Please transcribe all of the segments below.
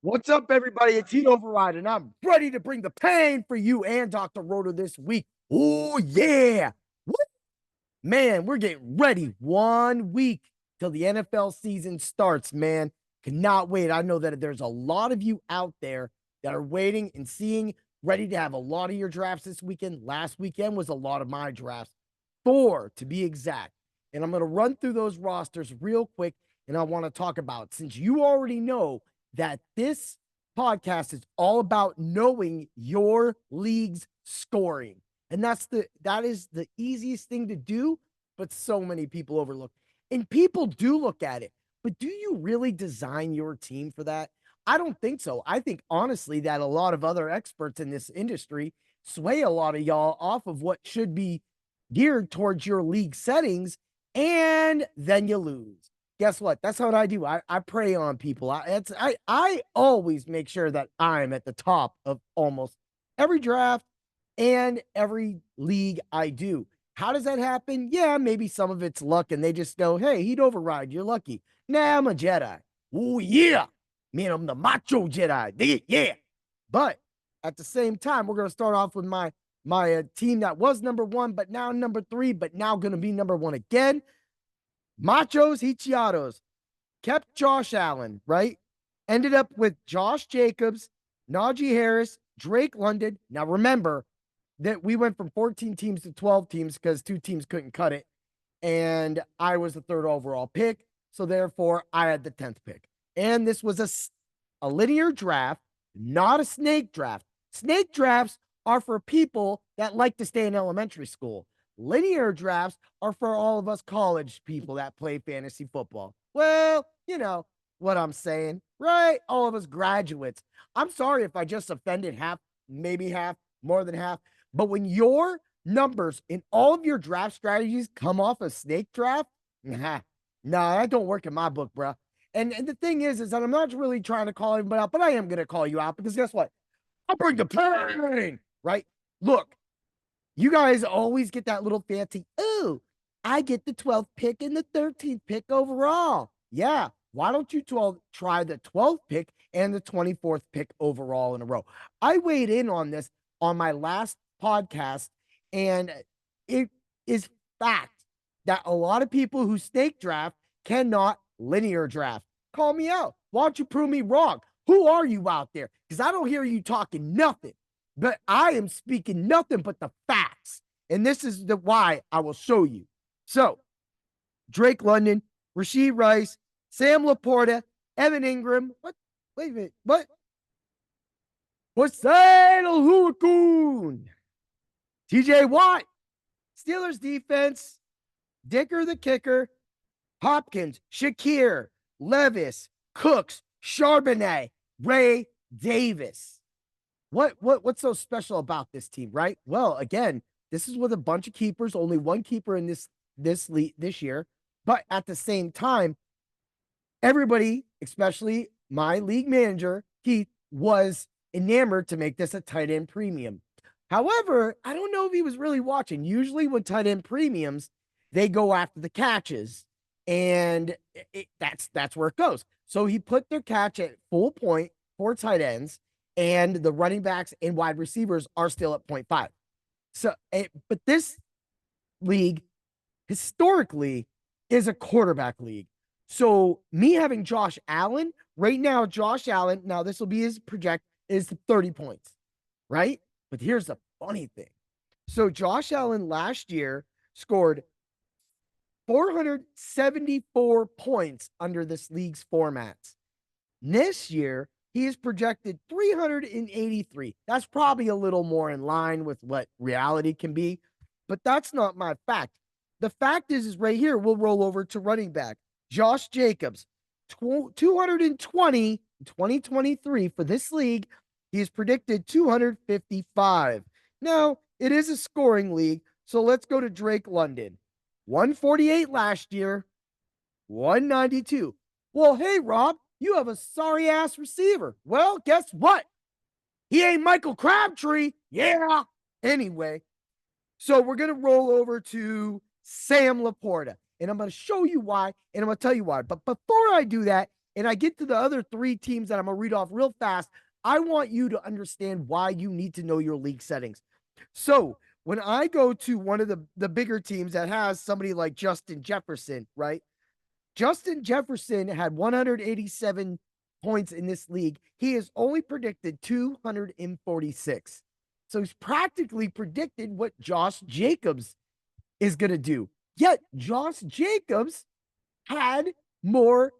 What's up, everybody? It's Heat Override, and I'm ready to bring the pain for you and Dr. Roto this week. Oh, yeah. Woo! Man, we're getting ready. 1 week till the NFL season starts, man. Cannot wait. I know that there's a lot of you out there that are waiting and seeing, ready to have a lot of your drafts this weekend. Last weekend was a lot of my drafts, 4 to be exact. And I'm going to run through those rosters real quick, and I want to talk about, since you already know that this podcast is all about knowing your league's scoring. And that is the easiest thing to do, but so many people overlook. And people do look at it, but do you really design your team for that? I don't think so. I think honestly that a lot of other experts in this industry sway a lot of y'all off of what should be geared towards your league settings, and then you lose. Guess what? That's what I do. I prey on people. I always make sure that I'm at the top of almost every draft and every league I do. How does that happen? Yeah, maybe some of it's luck, and they just go, "Hey, he'd override. You're lucky." Nah, I'm a Jedi. Oh yeah, man, I'm the macho Jedi. Dig it? Yeah. But at the same time, we're gonna start off with my team that was number one, but now number three, but now gonna be number one again. Machos Hichiatos kept Josh Allen, right? Ended up with Josh Jacobs, Najee Harris, Drake London. Now remember that we went from 14 teams to 12 teams because 2 teams couldn't cut it. And I was the third overall pick. So therefore, I had the 10th pick. And this was a linear draft, not a snake draft. Snake drafts are for people that like to stay in elementary school. Linear drafts are for all of us college people that play fantasy football. Well, you know what I'm saying, right? All of us graduates. I'm sorry if I just offended half, maybe half, more than half. But when your numbers in all of your draft strategies come off a snake draft, nah, that don't work in my book, bro. And the thing is that I'm not really trying to call anybody out, but I am going to call you out because guess what? I'll bring the pain, right? Look, you guys always get that little fancy, oh, I get the 12th pick and the 13th pick overall. Yeah. Why don't you try the 12th pick and the 24th pick overall in a row? I weighed in on this on my last podcast, and it is fact that a lot of people who snake draft cannot linear draft. Call me out. Why don't you prove me wrong? Who are you out there? Because I don't hear you talking nothing, but I am speaking nothing but the facts. And this is the why I will show you. So, Drake London, Rashid Rice, Sam Laporta, Evan Ingram. What? Wait a minute. What? Hussein Al-Huakun, TJ Watt, Steelers defense, Dicker the kicker, Hopkins, Shakir, Levis, Cooks, Charbonnet, Ray Davis. What's so special about this team, right? Well, again, this is with a bunch of keepers, only one keeper in this year, but at the same time, everybody, especially my league manager, Keith, was enamored to make this a tight end premium. However, I don't know if he was really watching. Usually, with tight end premiums, they go after the catches, and that's where it goes. So he put their catch at full point for tight ends, and the running backs and wide receivers are still at 0.5. So, but this league historically is a quarterback league. So me having Josh Allen right now, Josh Allen, now this will be his project, is 30 points, right? But here's the funny thing. So Josh Allen last year scored 474 points under this league's formats. This year, he is projected 383. That's probably a little more in line with what reality can be, but that's not my fact. The fact is right here, we'll roll over to running back. Josh Jacobs, 220 in 2023 for this league. He is predicted 255. Now, it is a scoring league, so let's go to Drake London. 148 last year, 192. Well, hey, Rob, you have a sorry ass receiver. Well, guess what? He ain't Michael Crabtree. Yeah. Anyway, so we're going to roll over to Sam Laporta, and I'm going to show you why, and I'm going to tell you why. But before I do that, and I get to the other three teams that I'm going to read off real fast, I want you to understand why you need to know your league settings. So when I go to one of the bigger teams that has somebody like Justin Jefferson, right? Justin Jefferson had 187 points in this league. He is only predicted 246. So he's practically predicted what Josh Jacobs is going to do. Yet Josh Jacobs had more.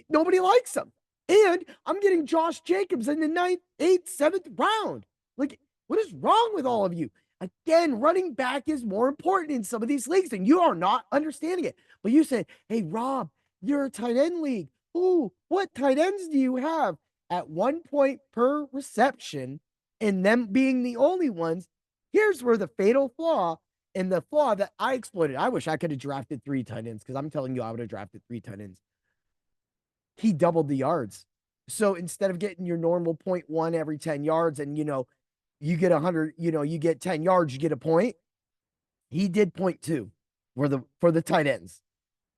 Nobody likes him. And I'm getting Josh Jacobs in the 9th, 8th, 7th round. Like, what is wrong with all of you? Again, running back is more important in some of these leagues, and you are not understanding it. But you said, hey, Rob, you're a tight end league. Ooh, what tight ends do you have? At 1 point per reception, and them being the only ones, here's where the fatal flaw and the flaw that I exploited. I wish I could have drafted 3 tight ends, because I'm telling you, I would have drafted 3 tight ends. He doubled the yards. So instead of getting your normal 0.1 every 10 yards and, you get 100, you get 10 yards, you get a point. He did 0.2 for the tight ends.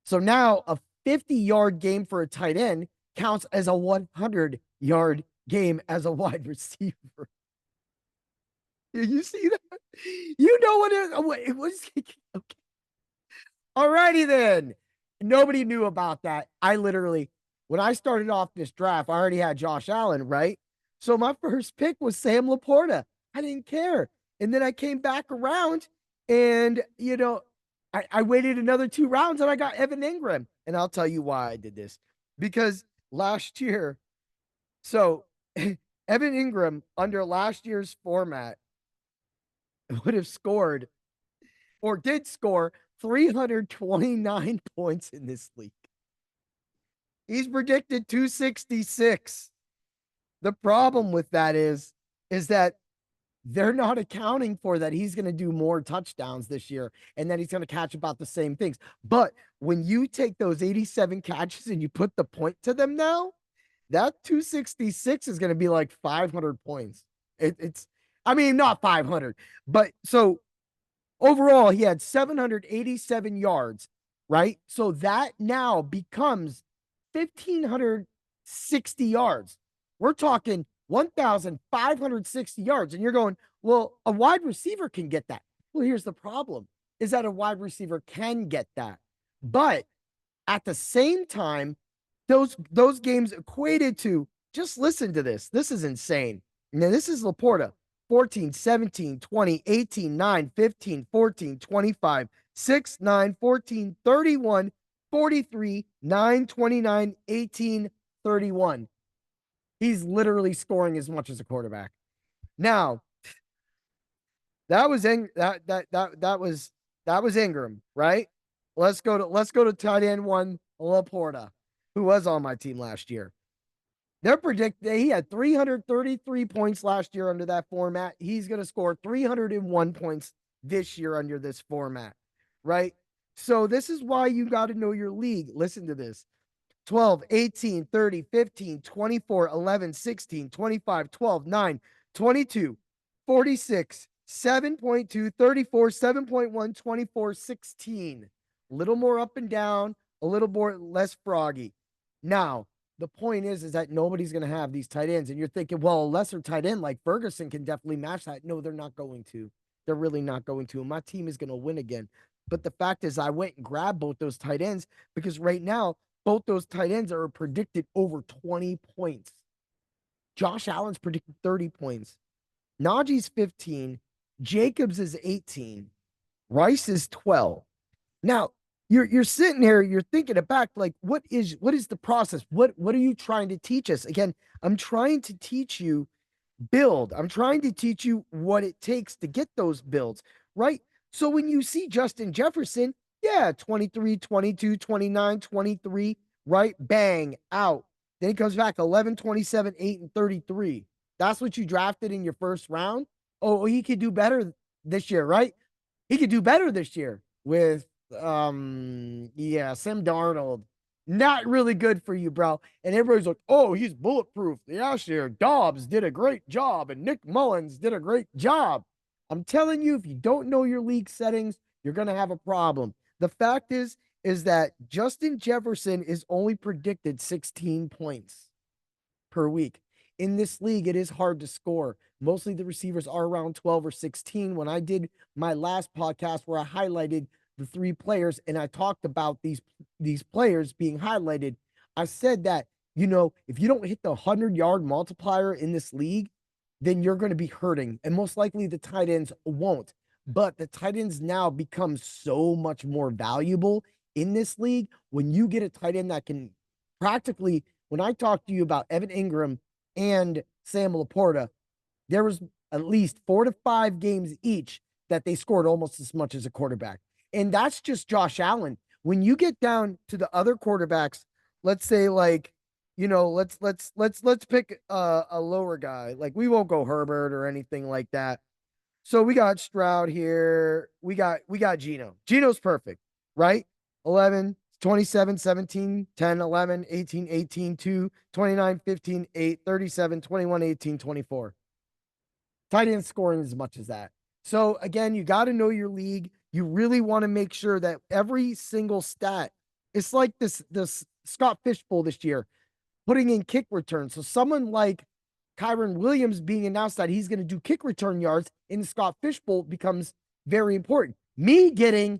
So now a 50-yard game for a tight end counts as a 100-yard game as a wide receiver. You see that? You know what it was. Okay. Alrighty then. Nobody knew about that. When I started off this draft, I already had Josh Allen, right? So my first pick was Sam Laporta. I didn't care. And then I came back around and, I waited another 2 rounds and I got Evan Ingram. And I'll tell you why I did this. Because last year, so Evan Ingram under last year's format would have scored or did score 329 points in this league. He's predicted 266. The problem with that is that they're not accounting for that he's going to do more touchdowns this year and that he's going to catch about the same things. But when you take those 87 catches and you put the point to them now, that 266 is going to be like 500 points. I mean, not 500, but so overall, he had 787 yards, right? So that now becomes 1,560 yards. We're talking 1,560 yards. And you're going, well, a wide receiver can get that. Well, here's the problem is that a wide receiver can get that. But at the same time, those games equated to, just listen to this. This is insane. Now, this is Laporta. 14, 17, 20, 18, 9, 15, 14, 25, 6, 9, 14, 31, 43, 9, 29, 18, 31. He's literally scoring as much as a quarterback. Now, that was Ingram, right? Let's go to tight end 1, Laporta, who was on my team last year. He had 333 points last year under that format. He's going to score 301 points this year under this format, right? So this is why you got to know your league. Listen to this. 12, 18, 30, 15, 24, 11, 16, 25, 12, 9, 22, 46, 7.2, 34, 7.1, 24, 16. A little more up and down, a little more less froggy. Now, the point is that nobody's going to have these tight ends. And you're thinking, well, a lesser tight end like Ferguson can definitely match that. No, they're not going to. They're really not going to. And my team is going to win again. But the fact is, I went and grabbed both those tight ends because right now, both those tight ends are predicted over 20 points. Josh Allen's predicted 30 points. Najee's 15. Jacobs is 18. Rice is 12. Now, you're sitting here, you're thinking it back, like, what is the process? What are you trying to teach us? Again, I'm trying to teach you build. I'm trying to teach you what it takes to get those builds, right? So when you see Justin Jefferson, yeah, 23, 22, 29, 23, right? Bang, out. Then he comes back 11, 27, 8, and 33. That's what you drafted in your first round. Oh, he could do better this year, right? He could do better this year with Sam Darnold. Not really good for you, bro. And everybody's like, oh, he's bulletproof. Last year, Dobbs did a great job, and Nick Mullins did a great job. I'm telling you, if you don't know your league settings, you're going to have a problem. The fact is is that Justin Jefferson is only predicted 16 points per week. In this league, it is hard to score. Mostly the receivers are around 12 or 16. When I did my last podcast where I highlighted the three players and I talked about these players being highlighted, I said that, if you don't hit the 100-yard multiplier in this league, then you're going to be hurting. And most likely the tight ends won't. But the tight ends now become so much more valuable in this league when you get a tight end that can practically, when I talked to you about Evan Ingram and Sam Laporta, there was at least 4 to 5 games each that they scored almost as much as a quarterback. And that's just Josh Allen. When you get down to the other quarterbacks, let's say like, let's pick a lower guy. Like we won't go Herbert or anything like that. So we got Stroud here. We got Geno. Geno's perfect, right? 11, 27, 17, 10, 11, 18, 18, 2, 29, 15, 8, 37, 21, 18, 24. Tight end scoring as much as that. So again, you got to know your league. You really want to make sure that every single stat, it's like this Scott Fishbowl this year, putting in kick returns. So someone like Kyron Williams being announced that he's going to do kick return yards in the Scott Fishbowl becomes very important. Me getting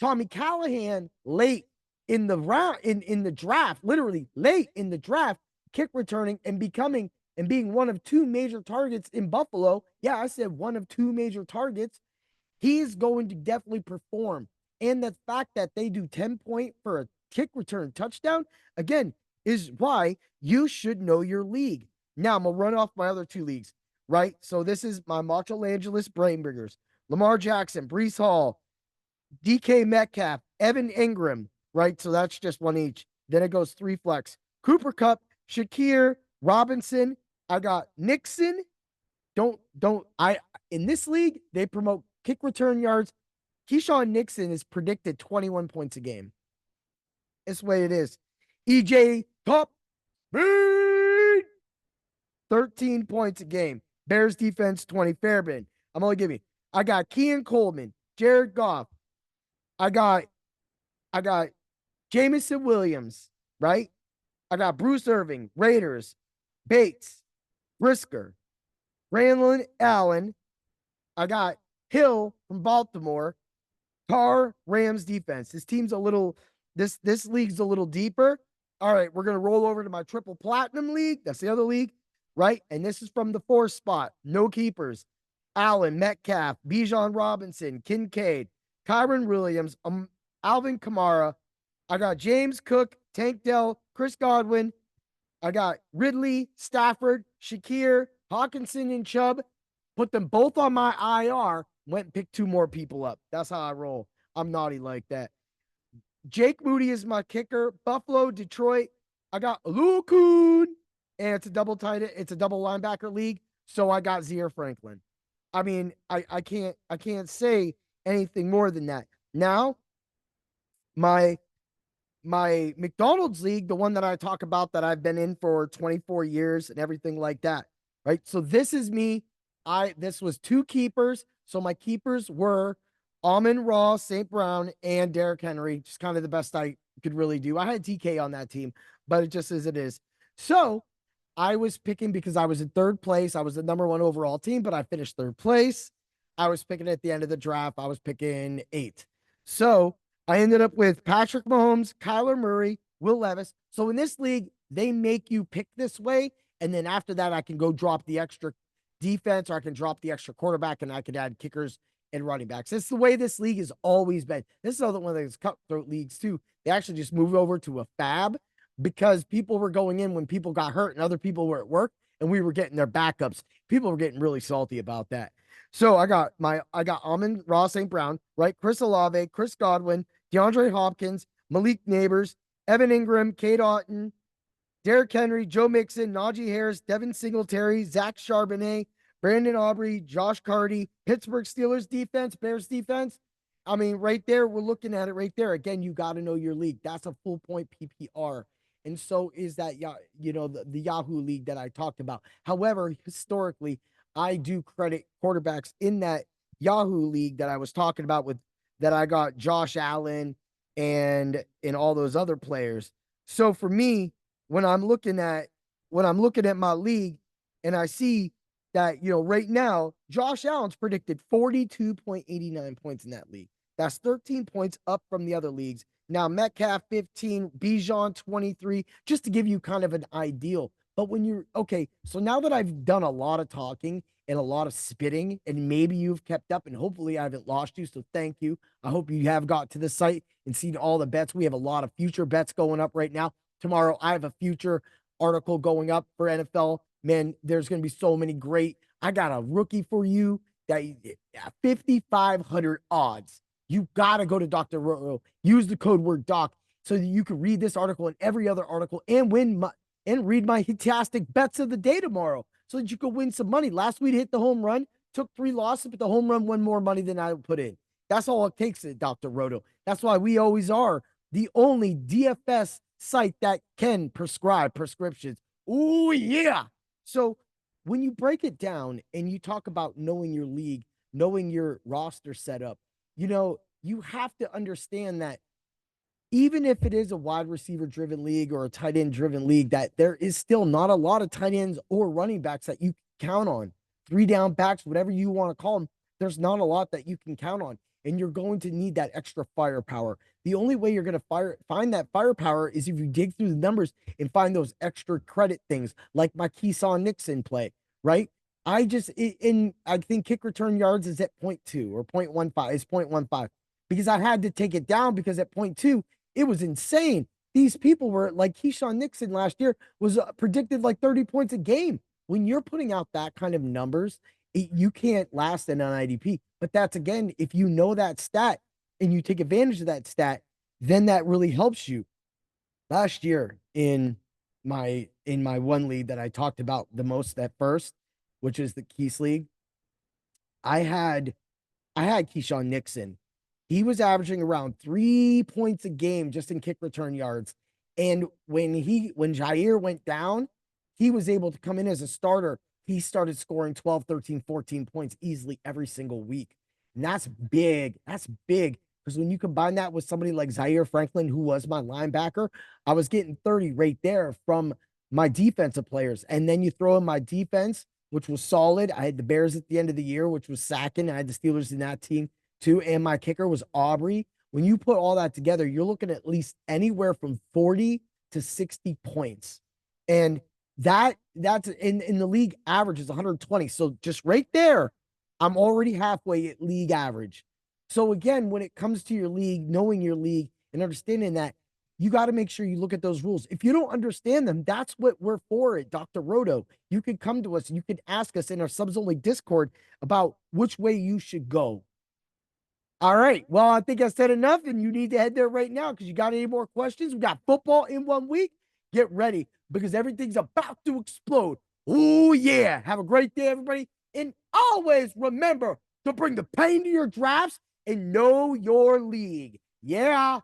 Tommy Callahan late in the round in the draft, literally late in the draft, kick returning and being one of two major targets in Buffalo. Yeah, I said one of two major targets. He's going to definitely perform. And the fact that they do 10 point for a kick return touchdown, again, is why you should know your league. Now, I'm going to run off my other two leagues, right? So this is my Macho Angeles Brainbringers. Lamar Jackson, Brees Hall, DK Metcalf, Evan Ingram, right? So that's just one each. Then it goes 3 flex. Cooper Kupp, Shakir, Robinson. I got Nixon. In this league, they promote kick return yards. Keyshawn Nixon is predicted 21 points a game. It's the way it is. EJ Top Speed, 13 points a game. Bears defense, 20. Fairbairn. I'm only giving you. I got Kean Coleman, Jared Goff. I got Jamison Williams, right? I got Bruce Irving, Raiders, Bates, Brisker, Randall Allen. I got Hill from Baltimore, Carr, Rams defense. This league's a little deeper. All right, we're going to roll over to my triple platinum league. That's the other league, right? And this is from the 4th spot. No keepers. Allen, Metcalf, Bijan Robinson, Kincaid, Kyron Williams, Alvin Kamara. I got James Cook, Tank Dell, Chris Godwin. I got Ridley, Stafford, Shakir, Hawkinson, and Chubb. Put them both on my IR. Went and picked 2 more people up. That's how I roll. I'm naughty like that. Jake Moody is my kicker. Buffalo, Detroit. I got Lukun. And it's a double tight end. It's a double linebacker league. So I got Zaire Franklin. I mean, I can't say anything more than that. Now, my McDonald's league, the one that I talk about that I've been in for 24 years and everything like that, right? So this is me. This was 2 keepers. So my keepers were Amon-Ra, St. Brown, and Derrick Henry. Just kind of the best I could really do. I had DK on that team, but it just is it is. So I was picking because I was in 3rd place. I was the number 1 overall team, but I finished 3rd place. I was picking at the end of the draft. I was picking 8. So I ended up with Patrick Mahomes, Kyler Murray, Will Levis. So in this league, they make you pick this way. And then after that, I can go drop the extra defense, or I can drop the extra quarterback, and I could add kickers and running backs. It's the way this league has always been. This is another one of those cutthroat leagues too. They actually just moved over to a fab because people were going in when people got hurt and other people were at work, and we were getting their backups. People were getting really salty about that. So I got Amon-Ra St. Brown, right? Chris Olave, Chris Godwin, DeAndre Hopkins, Malik Neighbors, Evan Ingram, Kate Otten, Derrick Henry, Joe Mixon, Najee Harris, Devin Singletary, Zach Charbonnet, Brandon Aubrey, Josh Carty, Pittsburgh Steelers defense, Bears defense. I mean, right there, we're looking at it right there. Again, you got to know your league. That's a full point PPR. And so is that, the Yahoo league that I talked about. However, historically, I do credit quarterbacks in that Yahoo league that I was talking about that I got Josh Allen, and all those other players. So for me, when I'm looking at my league and I see that, right now, Josh Allen's predicted 42.89 points in that league. That's 13 points up from the other leagues. Now, Metcalf 15, Bijan 23, just to give you kind of an ideal. But when you're okay, so now that I've done a lot of talking and a lot of spitting, and maybe you've kept up, and hopefully I haven't lost you. So thank you. I hope you have got to the site and seen all the bets. We have a lot of future bets going up right now. Tomorrow, I have a future article going up for NFL. Man, there's going to be so many great. I got a rookie for you that 5,500 odds. You got to go to Dr. Roto, use the code word doc so that you can read this article and every other article and and read my fantastic bets of the day tomorrow so that you could win some money. Last week hit the home run, took 3 losses, but the home run won more money than I put in. That's all it takes at Dr. Roto. That's why we always are the only DFS site that can prescribe prescriptions. Oh, yeah. So when you break it down and you talk about knowing your league, knowing your roster setup, you have to understand that even if it is a wide receiver driven league or a tight end driven league, that there is still not a lot of tight ends or running backs that you count on. 3 down backs, whatever you want to call them, there's not a lot that you can count on. And you're going to need that extra firepower. The only way you're going to find that firepower is if you dig through the numbers and find those extra credit things, like my Keyshawn Nixon play, right? I think kick return yards is at 0.2 or 0.15. It's 0.15 because I had to take it down because at 0.2, it was insane. These people were like Keyshawn Nixon last year was predicted like 30 points a game. When you're putting out that kind of numbers, you can't last in an IDP. But that's again, if you know that stat and you take advantage of that stat, then that really helps you. Last year in my one league that I talked about the most at first, which is the Keys League, I had Keyshawn Nixon. He was averaging around 3 points a game just in kick return yards. And when Jair went down, he was able to come in as a starter. He started scoring 12, 13, 14 points easily every single week. And that's big. That's big. Because when you combine that with somebody like Zaire Franklin, who was my linebacker, I was getting 30 right there from my defensive players. And then you throw in my defense, which was solid. I had the Bears at the end of the year, which was sacking. I had the Steelers in that team too. And my kicker was Aubrey. When you put all that together, you're looking at least anywhere from 40 to 60 points. And that's in the league average is 120. So just right there, I'm already halfway at league average. So again, when it comes to your league, knowing your league and understanding that, you got to make sure you look at those rules. If you don't understand them, that's what we're for at Dr. Roto. You could come to us and you could ask us in our subs only Discord about which way you should go. All right. Well, I think I said enough, and you need to head there right now because you got any more questions? We got football in 1 week. Get ready because everything's about to explode. Oh, yeah. Have a great day, everybody. And always remember to bring the pain to your drafts and know your league. Yeah.